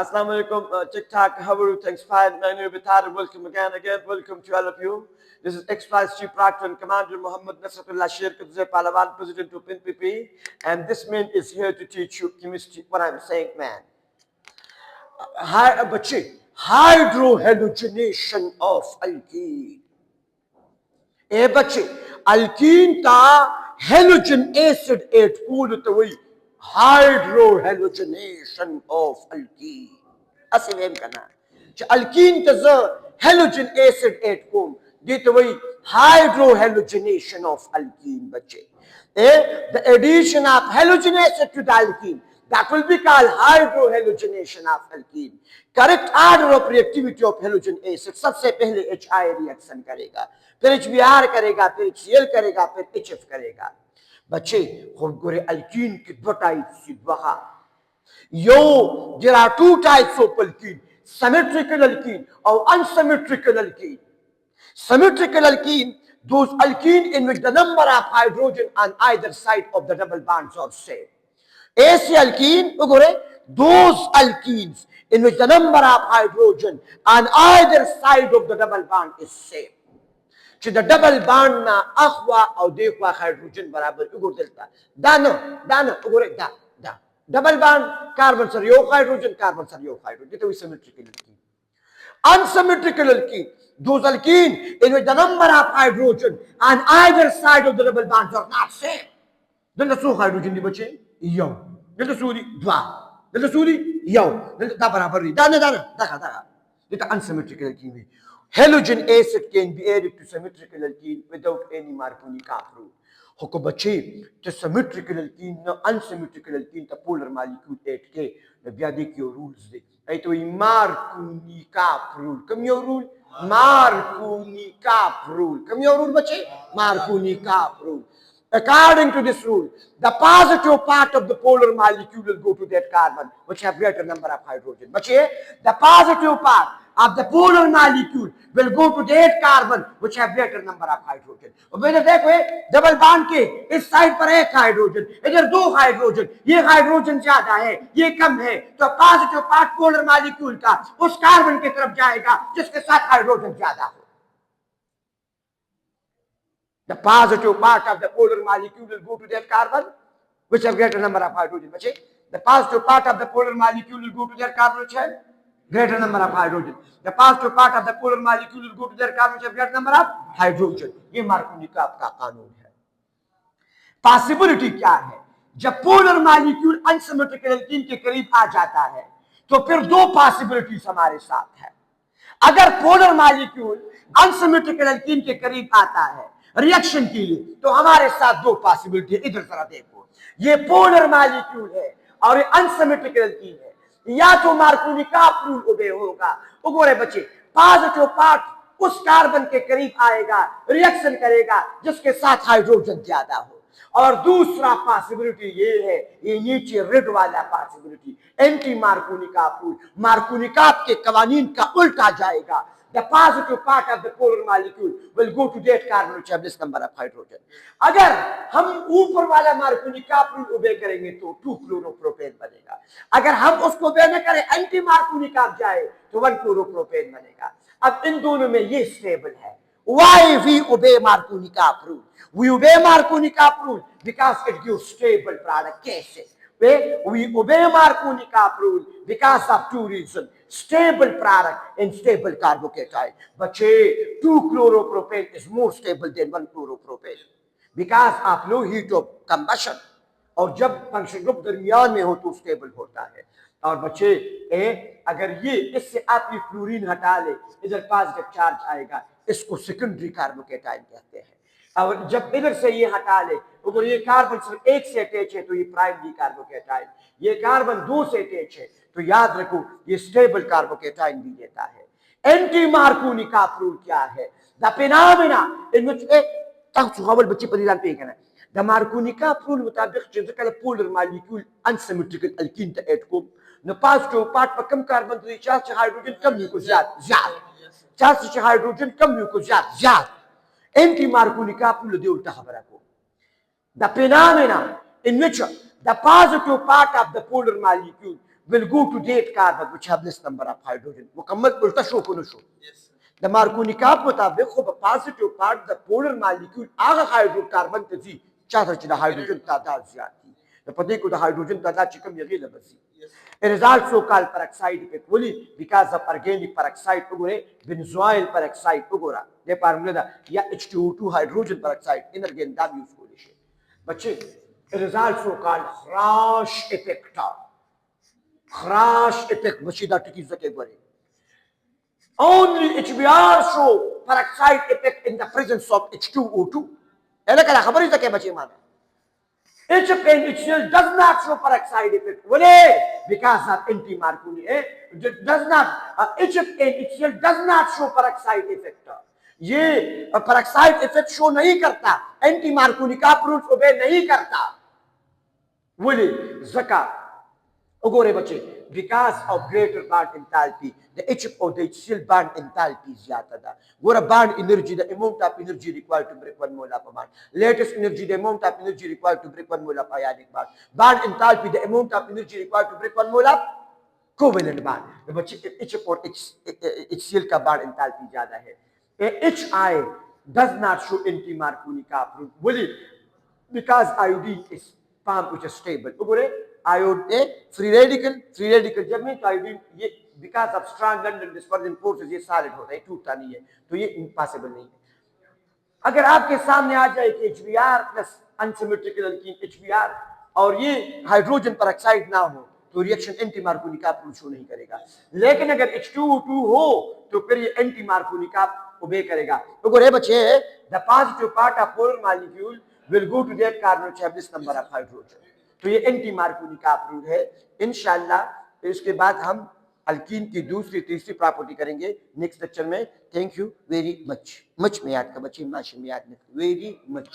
Assalamu alaikum, TikTok, how are you? Thanks, fine. My name is Bitar. Welcome again. Welcome to all of you. This is Ex-Vice Chief Proctor and Commander Muhammad Nasratullah Sher Qudze Palawan, President of NPP. And this man is here to teach you chemistry. What I'm saying, man. Hydrohalogenation of alkene. Alkene ta halogen acid et food away. Hydrohalogenation of alkene. Asim kana. Alkene ta halogen acid et food. Dit away hydrohalogenation of alkene. The addition of halogen acid to the alkene. That will be called hydrohalogenation of alkene. Correct order of reactivity of halogen acid. सबसे पहले HI reaction करेगा, फिर HBr करेगा, फिर HCl करेगा, फिर HF करेगा. बच्चे खूब गोरे alkene के दो types से वहाँ. There are two types of alkene: symmetrical alkene or unsymmetrical alkene. Symmetrical alkene, those alkene in which the number of hydrogen on either side of the double bonds are same. ऐसे alkene, those alkenes in which the number of hydrogen on either side of the double bond is same. So the double bond na akhwa or dekwa hydrogen barabar delta. Da. Double bond carbon sar yo hydrogen, carbon sar yo hydrogen. This is symmetrical alkene. Unsymmetrical alkene, those alkene in which the number of hydrogen on either side of the double bonds are not same. Then the so hydrogen di bache yo. Then the suri dva. Then the suri yo. Then the barabar da. This is unsymmetrical alkene. Halogen acid can be added to symmetrical alkene without any Markovnikov rule. Hoko bache to symmetrical alkene na unsymmetrical alkene ta polar molecule 8k na biade ki rules de. Aito I Markovnikov rule. Kam yo rule? Markovnikov rule. Kam yo rule bache? Markovnikov rule. According to this rule, the positive part of the polar molecule will go to that carbon, which have greater number of hydrogen. But the positive part of the polar molecule will go to that carbon, which have greater number of hydrogen. When देखो double bond के इस side पर एक hydrogen, इधर दो hydrogen, ये hydrogen ज़्यादा है, ये कम है, तो positive part polar molecule का उस carbon की तरफ जाएगा, जिसके साथ hydrogen ज़्यादा हो. The positive part of the polar molecule will go to that carbon, which have greater number of hydrogen. The positive part of the polar molecule will go to that carbon, which have greater number of hydrogen. The positive part of the polar molecule will go to that carbon, which have greater number of hydrogen. ये Markovnikov का कानून है. Possibility क्या है? जब polar molecule unsymmetrical alkene के करीब आ जाता है, तो फिर दो possibilities हमारे साथ है. अगर polar molecule unsymmetrical alkene के करीब आता है रिएक्शन के लिए, तो हमारे साथ दो पॉसिबिलिटी है. इधर जरा देखो, ये पोलर मॉलिक्यूल है और ये अनसिमेट्रिकल alkene है. या तो मार्कोनिकॉव रूल ओबे होगा. उगोरे बच्चे, पॉजिटिव पार्ट उस कार्बन के करीब आएगा, रिएक्शन करेगा जिसके साथ हाइड्रोजन ज्यादा हो. और दूसरा पॉसिबिलिटी ये है, ये नीचे रेड वाला possibility, anti Markovnikov rule. Markovnikov के कवानीन का उल्टा जाएगा. The positive part of the polar molecule will go to that carbon which have this number of hydrogen. अगर हम ऊपर वाला मार्कोनिकॉव रूल ओबे करेंगे तो 2-chloropropan बनेगा. अगर हम उसको ओबे न करें, एंटी मार्कोनिकॉव जाए तो 1-chloropropan बनेगा. अब इन दोनों में ये स्टेबल है. Why we obey Markovnikov rule? We obey Markovnikov rule because it gives stable product. कैसे? We obey Markovnikov rule because of two reasons: stable product and stable carbocation. But 2-chloropropane is more stable than 1-chloropropane because of low heat of combustion. और जब function group दरमियान में हो तो stable होता है. और बच्चे अगर ये इससे आप ये फ्लोरीन हटा ले, इधर पॉजिटिव चार्ज आएगा, इसको सेकेंडरी कार्बोकेटाइन कहते हैं. और जब इधर से ये हटा ले, अगर ये कार्बन सिर्फ एक से अटैच है तो ये प्राइमरी कार्बोकेटाइन, ये कार्बन दो से अटैच है तो याद रखो ये स्टेबल कार्बोकेटाइन भी देता है. एंटी मार्कोनिकॉव रूल क्या है? द फिनोमेना इन व्हिच बच्चे परिणाम पे कहना. The Markovnikov rule मुताबिक जैसे कल पोलर मॉलिक्यूल अनसिमेट्रिकल alkene का एटम न positive part पर कम कार्बन तो चार्ज से हाइड्रोजन कम न्यूक्लियस ज्यादा, चार्ज से हाइड्रोजन कम न्यूक्लियस ज्यादा. एंटी मार्कोनिकॉव रूल दे उल्टा खबर को. The phenomena in which the positive part of the polar molecule will go to that carbon which have less number of hydrogen. मुकम्मल उल्टा show को show the Markovnikov मुताबिक खो positive part the polar molecule आगा hydrocarbon तजी चाहता चला hydrogen तादाद ज्यादा the पते को हाइड्रोजन तादाद चिकम यही लबसी it is also called peroxide effect only because of organic peroxide उगोरे benzoyl peroxide उगोरा ये फार्मूला या H2O2 hydrogen peroxide inorganic dab use को लेशे बच्चे it is also called crash effect मशीदा टिकी जके बरे only HBr show peroxide effect in the presence of H2O2 ऐला कला खबर ही जके बच्चे माना HFN itself does not show peroxide effect. Why? Because of anti-Marconi. Does not. HFN itself does not show peroxide effect. ये peroxide effect show नहीं करता. Anti-Marconi का rules obey नहीं करता. Why? Zaka. उगोरे बच्चे. Because of greater bond enthalpy, the HFO the itself bond enthalpy ज्यादा था. गोरा bond energy, the amount of energy required to break one mole of a bond. Latest energy, the amount of energy required to break one mole of ionic bond. Bond enthalpy, the amount of energy required to break one mole of covalent bond. But HFO itself का bond enthalpy ज्यादा है. HI does not show anti-Marconi का proof. Will because iodine is formed which is stable. उगोरे iodine free radical जब में iodine ये because of strong London dispersion forces ये solid होता है टूटता नहीं है तो ये impossible नहीं है अगर आपके सामने आ जाए कि HBr plus unsymmetrical alkene HBr और ये हाइड्रोजन peroxide ना हो तो रिएक्शन एंटी मार्कोनी का शो नहीं करेगा लेकिन अगर H2O2 हो तो फिर ये एंटी मार्कोनी का ओबे करेगा तो रे बच्चे the positive part of polar molecule will go to that carbon which have this number of hydrogen तो ये एंटी मार्कोनी का अप्रूव है इंशाल्लाह इसके बाद हम अल्कीन की दूसरी तीसरी प्रॉपर्टी करेंगे नेक्स्ट लेक्चर में थैंक यू वेरी मच में याद का बच्चे माशा में याद वेरी मच